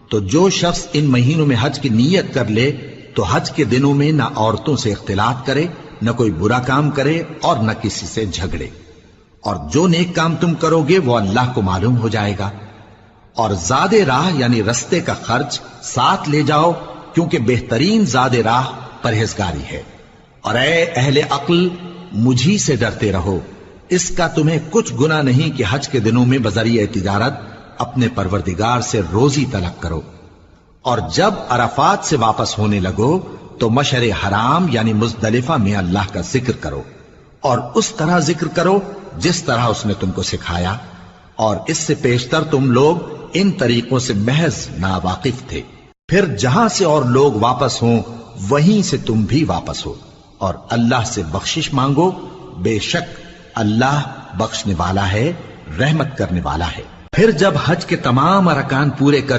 تو جو شخص ان مہینوں میں حج کی نیت کر لے تو حج کے دنوں میں نہ عورتوں سے اختلاط کرے، نہ کوئی برا کام کرے اور نہ کسی سے جھگڑے، اور جو نیک کام تم کرو گے وہ اللہ کو معلوم ہو جائے گا۔ اور زاد راہ یعنی رستے کا خرچ ساتھ لے جاؤ، کیونکہ بہترین زاد راہ پرہیزگاری ہے۔ اور اے اہل عقل، مجھی سے ڈرتے رہو، اس کا تمہیں کچھ گناہ نہیں کہ حج کے دنوں میں بذریعہ تجارت اپنے پروردگار سے روزی طلب کرو۔ اور جب عرفات سے واپس ہونے لگو تو مشعر حرام یعنی مزدلفہ میں اللہ کا ذکر کرو، اور اس طرح ذکر کرو جس طرح اس نے تم کو سکھایا، اور اس سے پیشتر تم لوگ ان طریقوں سے محض ناواقف تھے۔ پھر جہاں سے اور لوگ واپس ہوں وہیں سے تم بھی واپس ہو، اور اللہ سے بخشش مانگو، بے شک اللہ بخشنے والا ہے، رحمت کرنے والا ہے۔ پھر جب حج کے تمام ارکان پورے کر